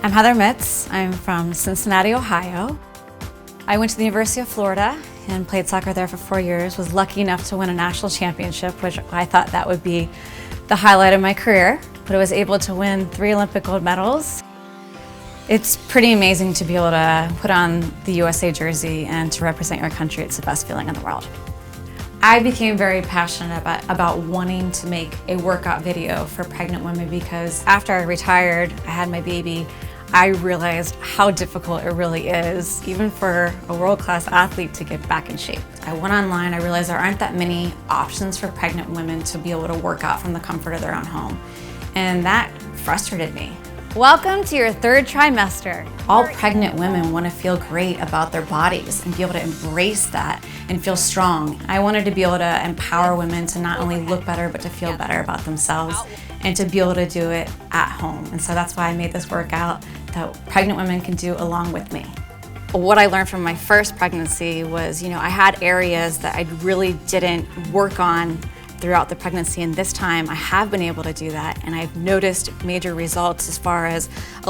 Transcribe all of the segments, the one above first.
I'm Heather Mitz. I'm from Cincinnati, Ohio. I went to the University of Florida and played soccer there for 4 years. Was lucky enough to win a national championship, which I thought that would be the highlight of my career. But I was able to win 3 Olympic gold medals. It's pretty amazing to be able to put on the USA jersey and to represent your country. It's the best feeling in the world. I became very passionate about wanting to make a workout video for pregnant women because after I retired, I had my baby, I realized how difficult it really is, even for a world-class athlete, to get back in shape. I went online, I realized there aren't that many options for pregnant women to be able to work out from the comfort of their own home. And that frustrated me. Welcome to your 3rd trimester. All pregnant women want to feel great about their bodies and be able to embrace that and feel strong. I wanted to be able to empower women to not only look better, but to feel better about themselves and to be able to do it at home. And so that's why I made this workout that pregnant women can do along with me. What I learned from my first pregnancy was, I had areas that I really didn't work on throughout the pregnancy, and this time I have been able to do that, and I've noticed major results as far as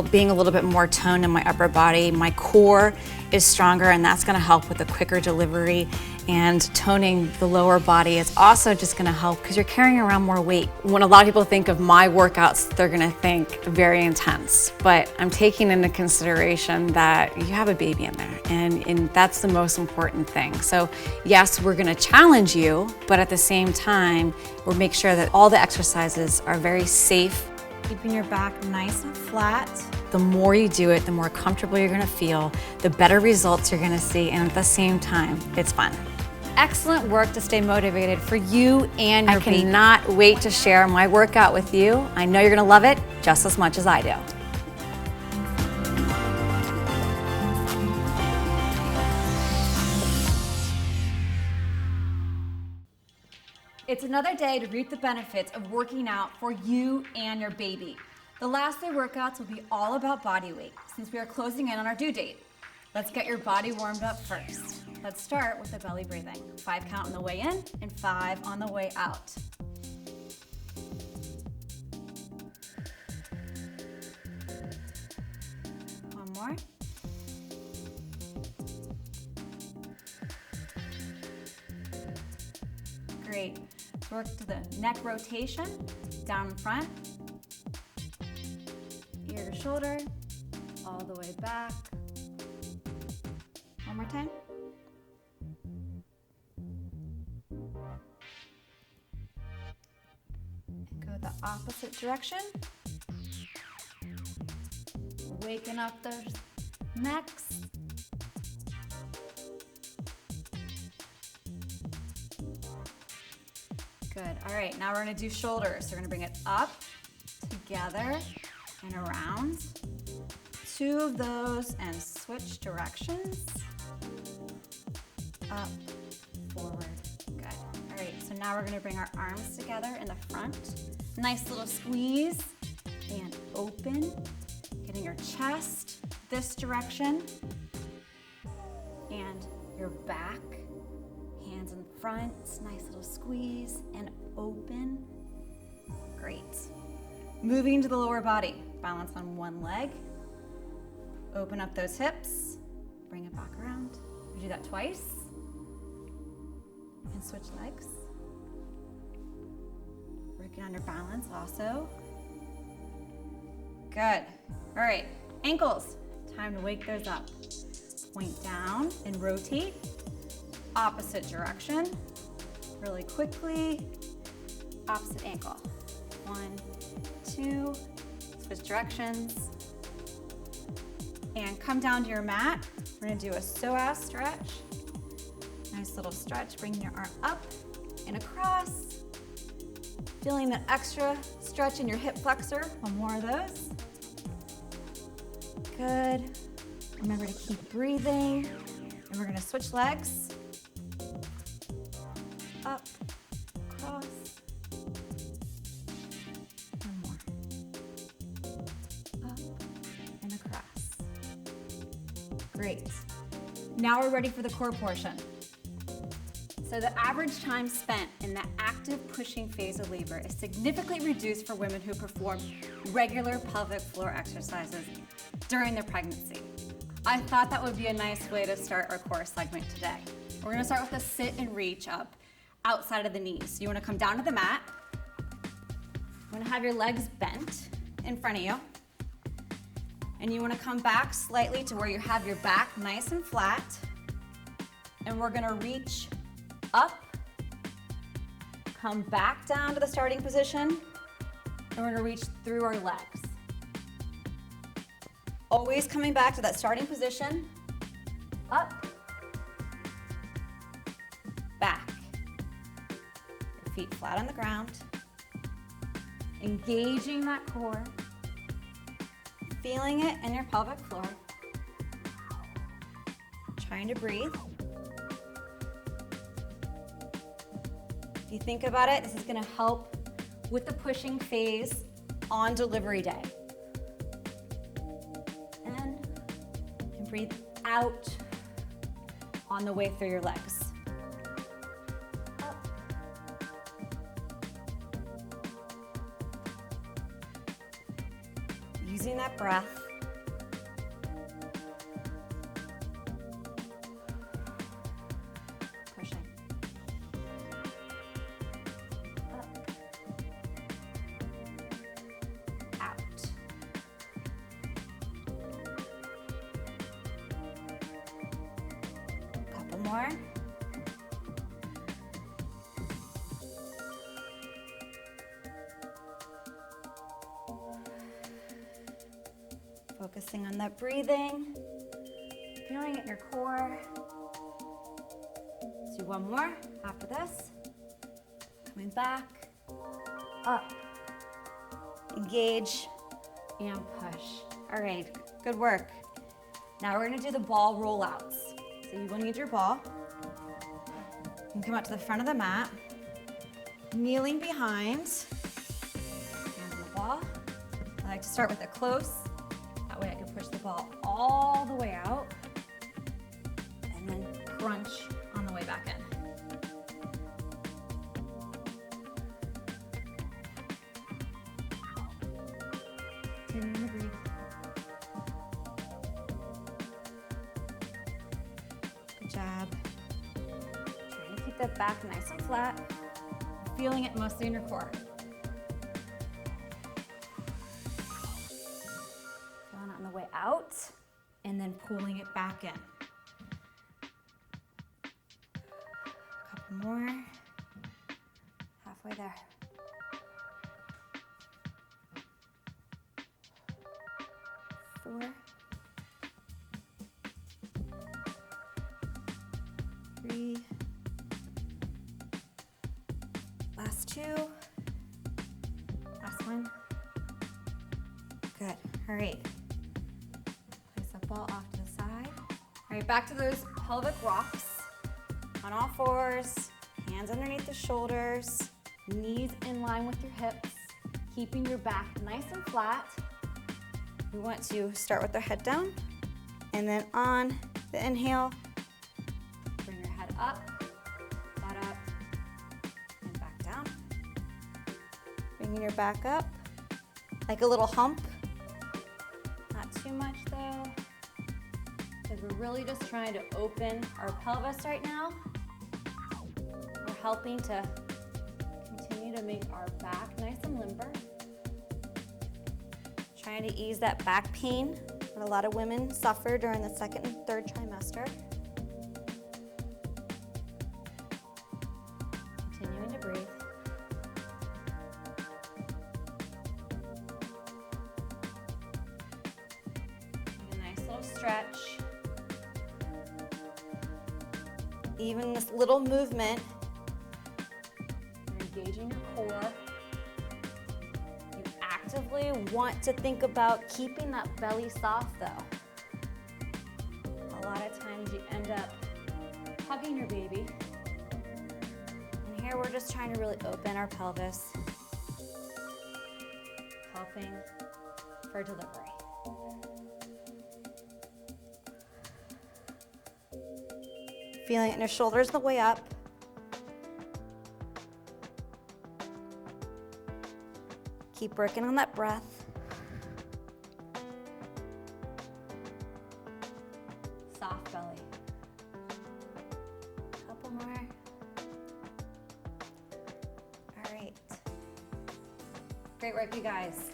being a little bit more toned in my upper body. My core is stronger, and that's going to help with a quicker delivery, and toning the lower body is also just going to help because you're carrying around more weight. When a lot of people think of my workouts, they're going to think very intense, but I'm taking into consideration that you have a baby in there, and that's the most important thing. So yes, we're going to challenge you, but at the same time, we'll make sure that all the exercises are very safe. Keeping your back nice and flat. The more you do it, the more comfortable you're gonna feel, the better results you're gonna see, and at the same time, it's fun. Excellent work to stay motivated for you and your baby. I cannot wait to share my workout with you. I know you're gonna love it just as much as I do. It's another day to reap the benefits of working out for you and your baby. The last day workouts will be all about body weight since we are closing in on our due date. Let's get your body warmed up first. Let's start with the belly breathing. 5 count on the way in and 5 on the way out. One more. Great. Work to the neck rotation, down in front, ear to shoulder, all the way back. One more time. And go the opposite direction. Waking up those necks. Good. All right, now we're gonna do shoulders. So we're gonna bring it up, together, and around. 2 of those and switch directions. Up, forward. Good. All right, so now we're gonna bring our arms together in the front. Nice little squeeze and open. Getting your chest this direction and your back. Hands in front, nice little squeeze and open. Great. Moving to the lower body, balance on one leg. Open up those hips, bring it back around. We do that twice. And switch legs. Working on your balance also. Good. All right, ankles. Time to wake those up. Point down and rotate. Opposite direction, really quickly, opposite ankle. 1, 2, switch directions. And come down to your mat. We're gonna do a psoas stretch. Nice little stretch, bringing your arm up and across. Feeling that extra stretch in your hip flexor. 1 more of those. Good. Remember to keep breathing. And we're gonna switch legs. Up, cross, 1 more, up and across. Great. Now we're ready for the core portion. So the average time spent in the active pushing phase of labor is significantly reduced for women who perform regular pelvic floor exercises during their pregnancy. I thought that would be a nice way to start our core segment today. We're gonna start with a sit and reach up outside of the knees. You wanna come down to the mat. You wanna have your legs bent in front of you. And you wanna come back slightly to where you have your back nice and flat. And we're gonna reach up, come back down to the starting position, and we're gonna reach through our legs. Always coming back to that starting position, up, back. Your feet flat on the ground, engaging that core, feeling it in your pelvic floor, trying to breathe. If you think about it, this is gonna help with the pushing phase on delivery day. And breathe out on the way through your legs. Up. Using that breath. Pushing. Up. Out. Couple more. Focusing on that breathing, feeling it in your core. Let's do one more after this. Coming back, up, engage, and push. All right, good work. Now we're gonna do the ball rollouts. So you will need your ball. You can come out to the front of the mat, kneeling behind, hands on the ball. I like to start with it close. That way I can push the ball all the way out and then crunch on the way back in. Continuing to breathe. Good job. Trying to keep that back nice and flat. Feeling it mostly in your core. On the way out, and then pulling it back in. A couple more. Halfway there. Four. Three. Last two. Last one. Good. All right. Ball off to the side. All right, back to those pelvic rocks. On all fours, hands underneath the shoulders, knees in line with your hips, keeping your back nice and flat. We want to start with the head down, and then on the inhale, bring your head up, butt up, and back down. Bringing your back up, like a little hump. Not too much though. We're really just trying to open our pelvis right now. We're helping to continue to make our back nice and limber. Trying to ease that back pain that a lot of women suffer during the second and third trimester. Continuing to breathe. Take a nice little stretch. Even this little movement, you're engaging your core. You actively want to think about keeping that belly soft though. A lot of times you end up hugging your baby. And here we're just trying to really open our pelvis, helping for delivery. Feeling it in your shoulders the way up. Keep working on that breath. Soft belly. Couple more. All right. Great work, you guys.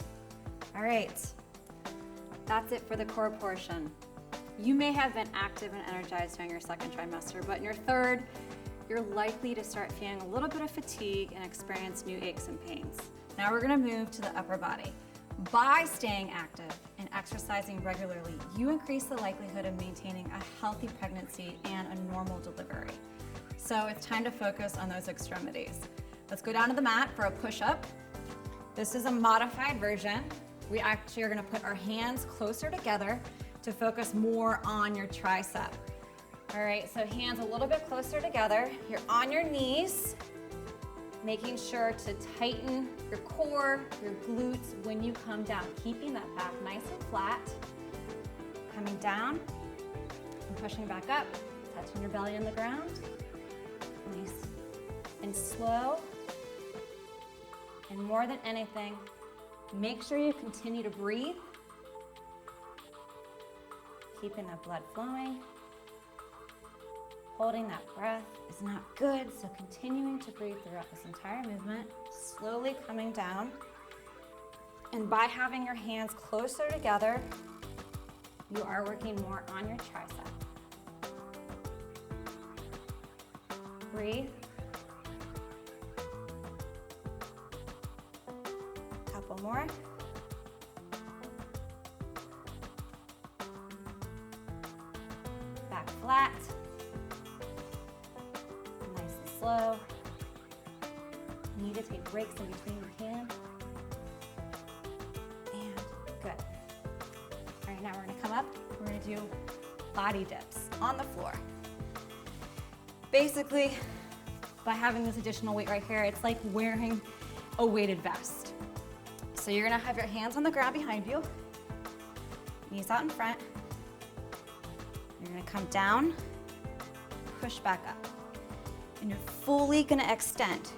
All right. That's it for the core portion. You may have been active and energized during your second trimester, but in your third, you're likely to start feeling a little bit of fatigue and experience new aches and pains. Now we're gonna move to the upper body. By staying active and exercising regularly, you increase the likelihood of maintaining a healthy pregnancy and a normal delivery. So it's time to focus on those extremities. Let's go down to the mat for a push-up. This is a modified version. We actually are gonna put our hands closer together to focus more on your tricep. All right, so hands a little bit closer together. You're on your knees, making sure to tighten your core, your glutes when you come down, keeping that back nice and flat. Coming down and pushing back up, touching your belly on the ground. Nice and slow. And more than anything, make sure you continue to breathe, keeping that blood flowing. Holding that breath is not good, so continuing to breathe throughout this entire movement, slowly coming down. And by having your hands closer together, you are working more on your tricep. Breathe. Couple more. Back flat. Nice and slow. You need to take breaks in between, you can. And good. All right, now we're gonna come up. We're gonna do body dips on the floor. Basically, by having this additional weight right here, it's like wearing a weighted vest. So you're gonna have your hands on the ground behind you, knees out in front. You're gonna come down, push back up, and you're fully gonna extend.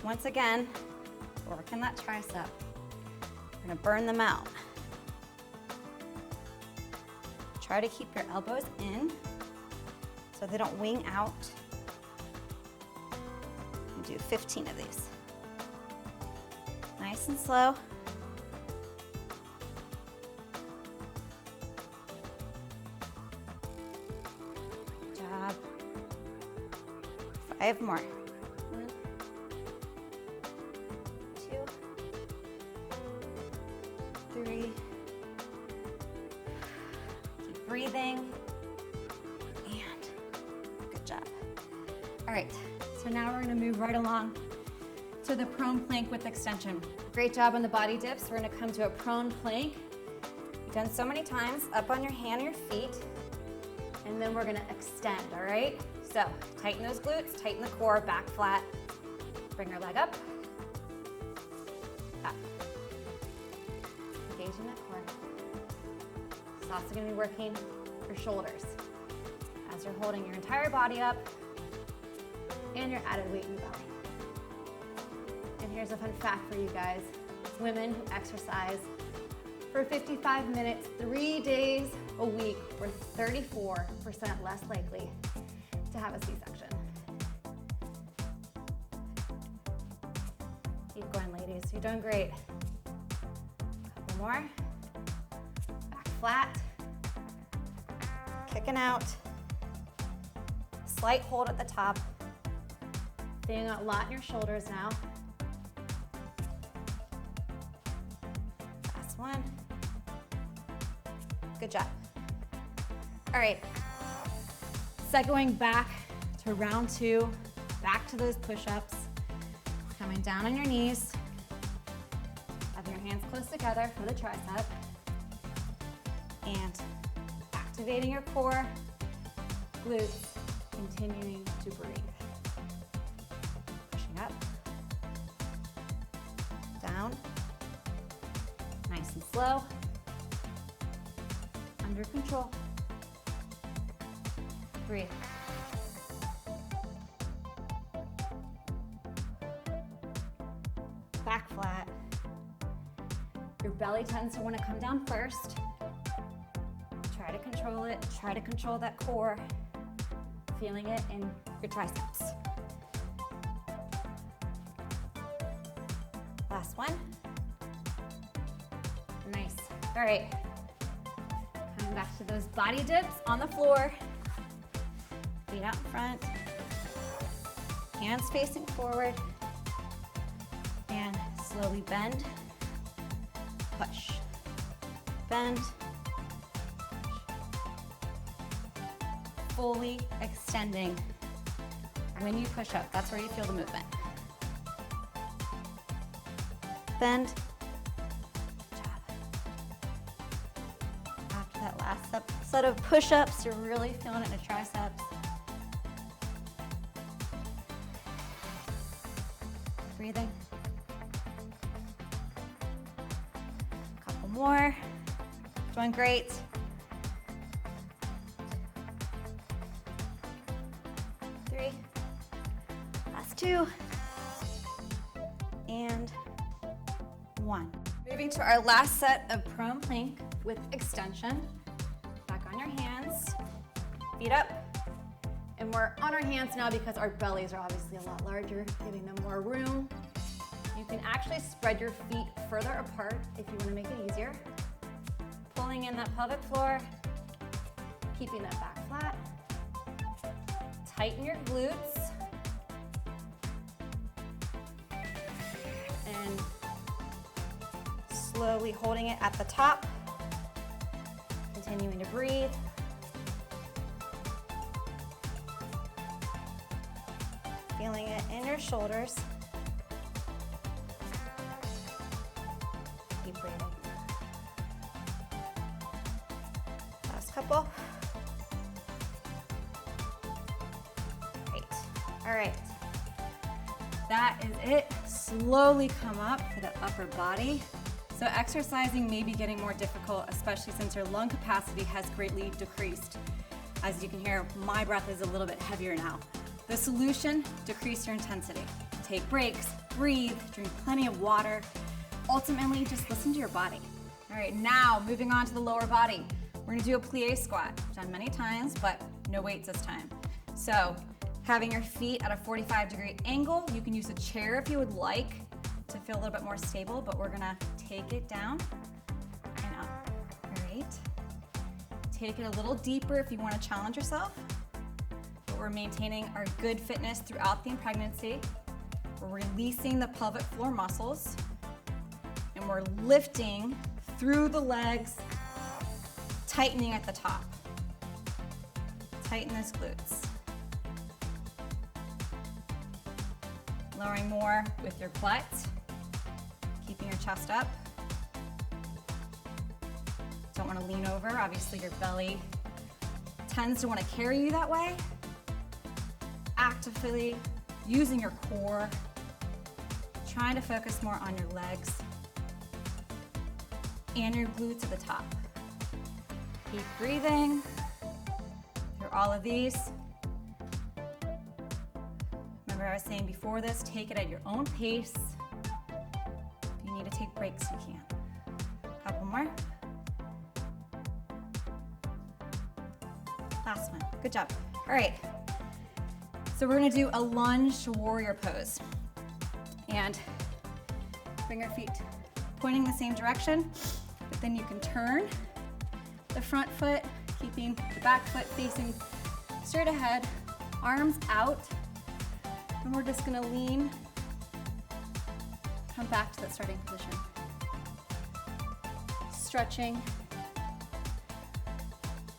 Once again, working that tricep. You're gonna burn them out. Try to keep your elbows in so they don't wing out. And do 15 of these. Nice and slow. Good job. 5 more. 1, 2, 3. Keep breathing. And good job. All right, so now we're gonna move right along to the prone plank with extension. Great job on the body dips. We're gonna come to a prone plank. You've done so many times, up on your hand or your feet, and then we're gonna extend, all right? So tighten those glutes, tighten the core, back flat. Bring your leg up, up. Engaging that core. It's also gonna be working your shoulders as you're holding your entire body up and your added weight in your belly. And here's a fun fact for you guys. Women who exercise for 55 minutes, 3 days a week, were 34% less likely to have a C-section. Keep going, ladies. You're doing great. Couple more. Back flat. Kicking out. Slight hold at the top. Feeling a lot in your shoulders now. Last one. Good job. All right. Segueing back to round 2, back to those push-ups. Coming down on your knees. Having your hands close together for the tricep. And activating your core, glutes, continuing to breathe. Pushing up, down, nice and slow, under control. Breathe. back flat. Your belly tends to want to come down first. Try to control it. Try to control that core. Feeling it in your triceps. Last one. Nice. All right. Coming back to those body dips on the floor. Feet out in front. Hands facing forward. And slowly bend. Push. Bend. Fully extending when you push up. That's where you feel the movement. Bend. After that last set of push-ups, you're really feeling it in the triceps. Breathing. A couple more. Doing great. Three. Last two. And one. Moving to our last set of prone plank with extension. Back on your hands, feet up. And we're on our hands now because our bellies are obviously a lot larger, giving them more room. You can actually spread your feet further apart if you want to make it easier. Pulling in that pelvic floor, keeping that back flat. Tighten your glutes. And slowly holding it at the top. Continuing to breathe. Feeling it in your shoulders. Keep breathing. Last couple. Great. All right. That is it. Slowly come up for the upper body. So exercising may be getting more difficult, especially since your lung capacity has greatly decreased. As you can hear, my breath is a little bit heavier now. The solution, decrease your intensity. Take breaks, breathe, drink plenty of water. Ultimately, just listen to your body. All right, now moving on to the lower body. We're gonna do a plie squat. Done many times, but no weights this time. So, having your feet at a 45-degree angle, you can use a chair if you would like to feel a little bit more stable, but we're gonna take it down and up. All right. Take it a little deeper if you wanna challenge yourself. But we're maintaining our good fitness throughout the pregnancy. We're releasing the pelvic floor muscles, and we're lifting through the legs, tightening at the top. Tighten those glutes. Lowering more with your butt, keeping your chest up. Don't want to lean over. Obviously, your belly tends to want to carry you that way. Actively using your core, trying to focus more on your legs and your glutes at the top. Keep breathing through all of these. Remember I was saying before this, take it at your own pace. If you need to take breaks, you can. A couple more. Last one, good job. All right, so we're gonna do a lunge warrior pose. And bring our feet pointing the same direction, but then you can turn the front foot, keeping the back foot facing straight ahead, arms out, and we're just gonna lean, come back to that starting position. Stretching.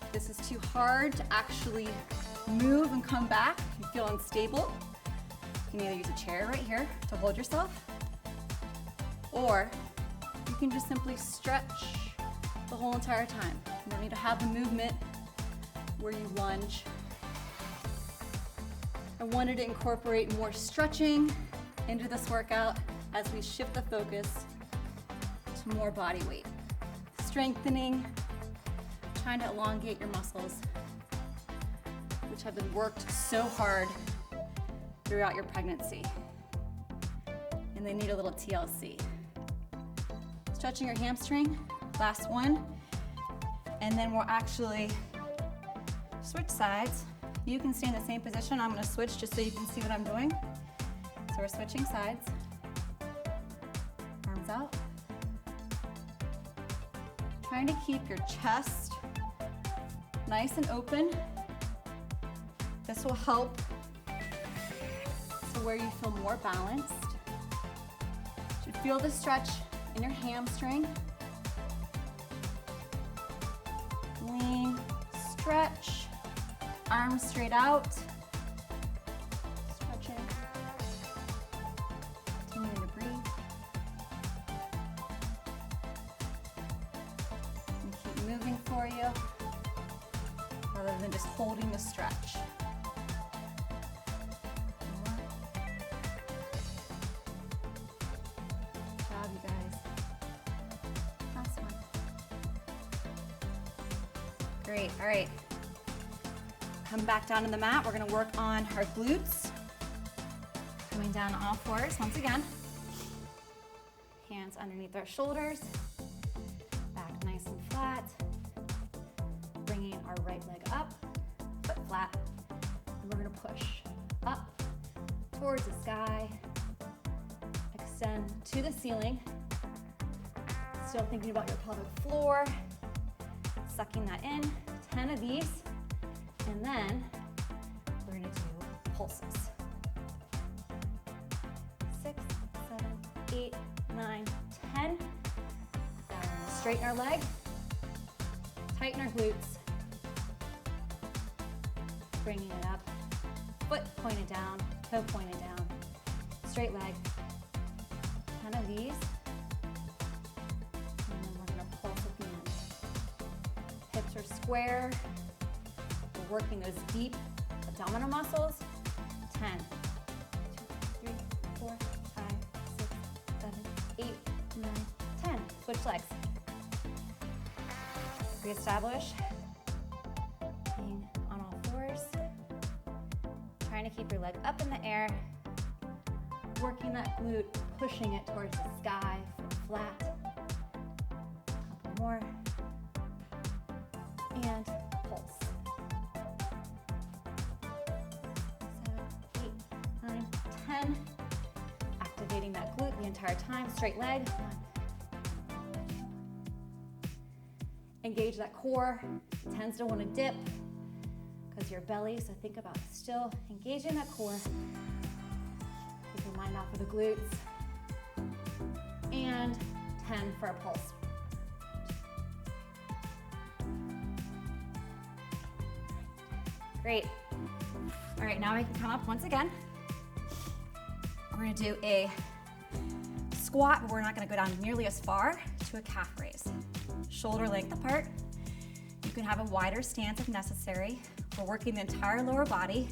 If this is too hard to actually move and come back, if you feel unstable, you can either use a chair right here to hold yourself, or you can just simply stretch the whole entire time. You don't need to have the movement where you lunge. I wanted to incorporate more stretching into this workout as we shift the focus to more body weight. Strengthening, trying to elongate your muscles, which have been worked so hard throughout your pregnancy. and they need a little TLC. Stretching your hamstring, last one, and then we'll actually switch sides. You can stay in the same position. I'm gonna switch just so you can see what I'm doing. So we're switching sides. Arms out. Trying to keep your chest nice and open. This will help to where you feel more balanced. You should feel the stretch in your hamstring. Lean, stretch, arms straight out. Stretching. Continuing to breathe. And keep moving for you, rather than just holding the stretch. Good job, you guys. Last one. Great, all right. Come back down to the mat. We're gonna work on our glutes. Coming down on all fours once again. Hands underneath our shoulders. Back nice and flat. Bringing our right leg up, foot flat. And we're gonna push up towards the sky. Extend to the ceiling. Still thinking about your pelvic floor. Sucking that in. 10 of these. And then we're gonna do pulses. 6, 7, 8, 9, 10. Now we're gonna straighten our leg, tighten our glutes, bringing it up, foot pointed down, toe pointed down, straight leg. 10 of these. And then we're gonna pulse at the end. Hips are square. We're working those deep abdominal muscles. 10, 2, 3, 4, 5, 6, 7, 8, 9, 10. Switch legs. Reestablish. Being on all fours. Trying to keep your leg up in the air. Working that glute, pushing it towards the sky, foot flat. Couple more. And pulse. 7, 8, 9, 10. Activating that glute the entire time. Straight leg. 1. Engage that core. It tends to want to dip because your belly, so think about still engaging that core. Keep your mind off of the glutes. And 10 for a pulse. Great. All right, now we can come up once again. We're gonna do a squat, but we're not gonna go down nearly as far, to a calf raise. Shoulder length apart. You can have a wider stance if necessary. We're working the entire lower body,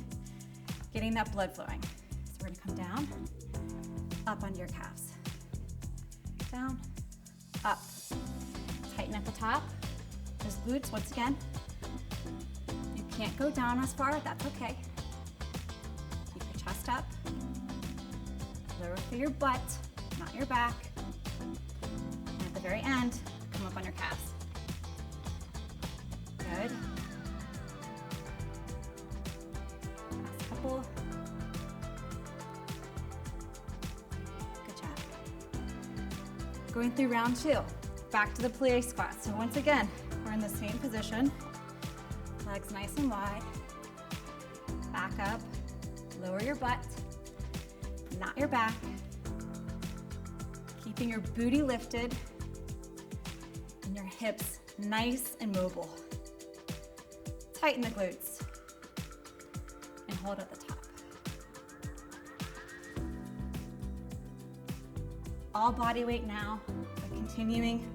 getting that blood flowing. So we're gonna come down, up onto your calves. Down, up. Tighten at the top. Those glutes, once again. You can't go down as far, that's okay. Keep your chest up. Lower through your butt, not your back. And at the very end, come up on your calves. Good. Last couple. Good job. Going through round 2. Back to the plie squat. So once again, we're in the same position. Legs nice and wide. Back up. Lower your butt, not your back. Keeping your booty lifted and your hips nice and mobile. Tighten the glutes and hold at the top. All body weight now, but continuing.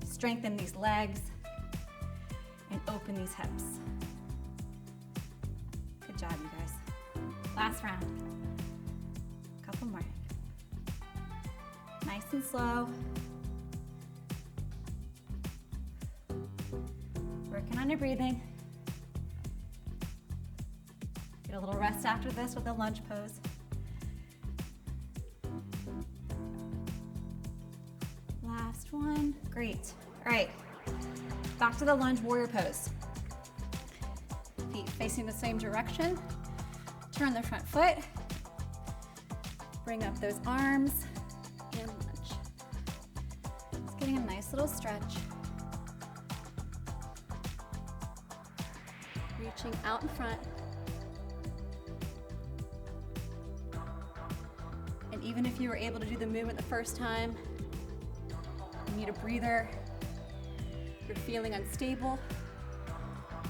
Strengthen these legs and open these hips. Good job, you guys. Last round. Couple more. Nice and slow. Working on your breathing. Get a little rest after this with a lunge pose. Last one. Great. All right. Back to the lunge warrior pose. Feet facing the same direction. Turn the front foot. Bring up those arms and lunge. Just getting a nice little stretch. Reaching out in front. And even if you were able to do the movement the first time, you need a breather, you're feeling unstable,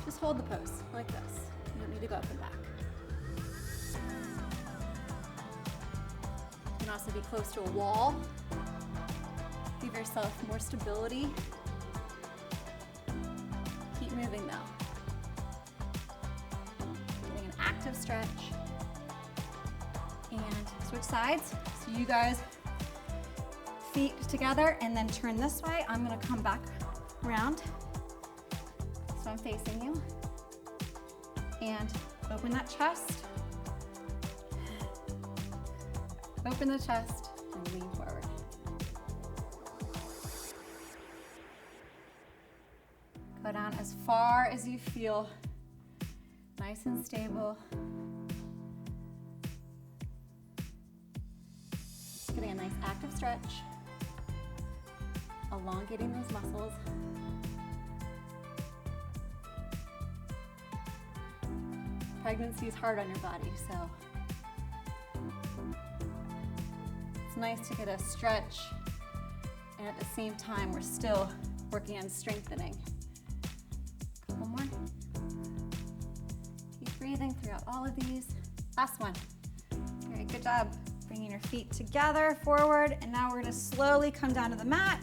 just hold the pose like this. You don't need to go up and back. You can also be close to a wall. Give yourself more stability. Keep moving though. Getting an active stretch. And switch sides. So you guys, feet together and then turn this way. I'm gonna come back around. So I'm facing you. And open that chest. Open the chest and lean forward. Go down as far as you feel. Nice and stable. Getting a nice active stretch. Elongating those muscles. Pregnancy is hard on your body, so it's nice to get a stretch, and at the same time, we're still working on strengthening. Couple more. Keep breathing throughout all of these. Last one. All right, good job. Bringing your feet together, forward, and now we're gonna slowly come down to the mat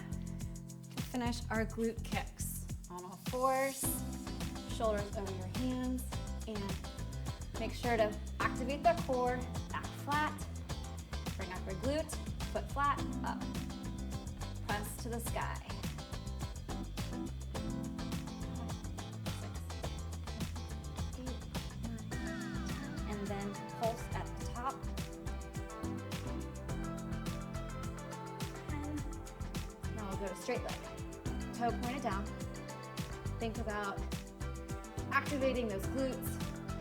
to finish our glute kicks. On all fours, shoulders over your hands, and make sure to activate the core, back flat, bring up your glute, foot flat, up, press to the sky. 6, 8, 9, and then pulse at the top. 10. Now we'll go to straight leg, toe pointed down. Think about activating those glutes,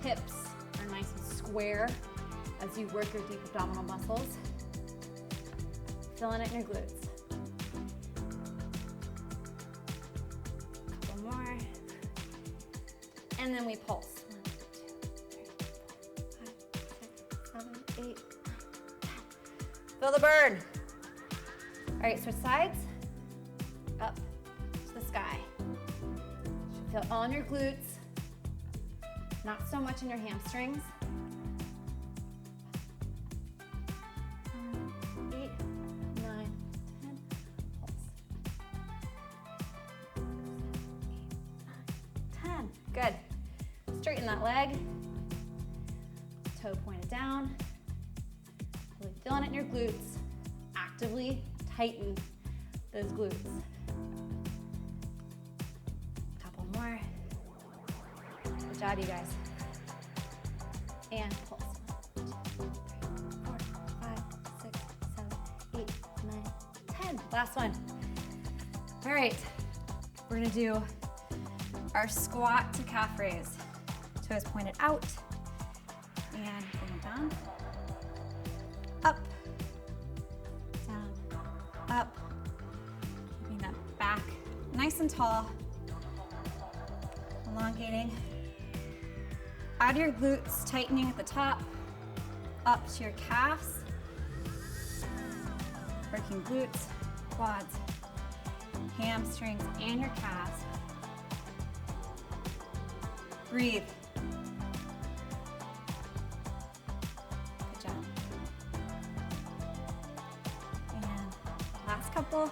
hips are nice and square as you work your deep abdominal muscles. Feeling it in your glutes. Couple more. And then we pulse. 1, 2, 3, 4, 5, 6, 7, 8, 9, 10. Feel the burn. All right, switch sides. Up to the sky. Should feel all in your glutes. Not so much in your hamstrings. 8, 9, 10, pulse. 8, 9, 10. Good. Straighten that leg. Toe pointed down. Really feeling it in your glutes. Actively tighten those glutes. Couple more. Good job, you guys. And pulse. 1, 2, 3, 4, 5, 6, 7, 8, 9, 10. Last one. All right, we're gonna do our squat to calf raise. Toes pointed out. And bring it down. Up. Down. Up. Keeping that back nice and tall. Elongating. Add your glutes, tightening at the top, up to your calves. Working glutes, quads, hamstrings, and your calves. Breathe. Good job. And last couple.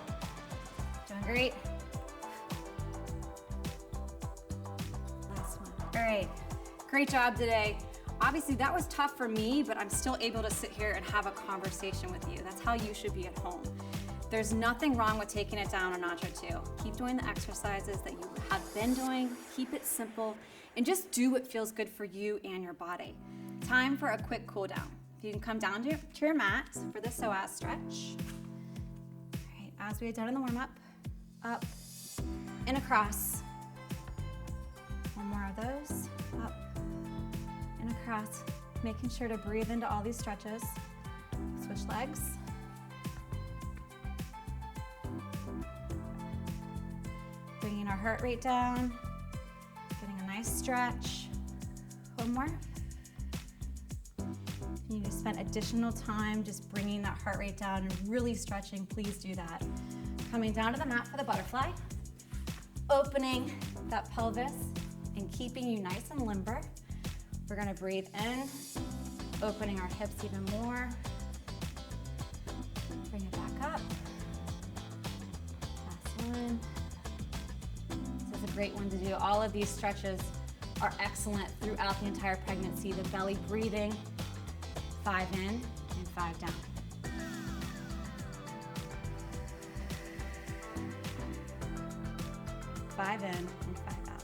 Doing great. Last one. All right. Great job today. Obviously that was tough for me, but I'm still able to sit here and have a conversation with you. That's how you should be at home. There's nothing wrong with taking it down a notch or two. Keep doing the exercises that you have been doing, keep it simple, and just do what feels good for you and your body. Time for a quick cool down. You can come down to your mat for the psoas stretch. All right, as we had done in the warm up, up, and across. One more of those, up and across. Making sure to breathe into all these stretches. Switch legs. Bringing our heart rate down, getting a nice stretch. One more. If you need to spend additional time just bringing that heart rate down and really stretching, please do that. Coming down to the mat for the butterfly, opening that pelvis and keeping you nice and limber. We're gonna breathe in, opening our hips even more. Bring it back up. Last one. This is a great one to do. All of these stretches are excellent throughout the entire pregnancy. The belly breathing, 5 in and 5 down. Five in and 5 out.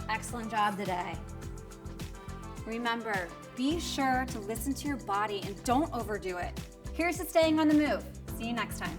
Excellent job today. Remember, be sure to listen to your body and don't overdo it. Here's to staying on the move. See you next time.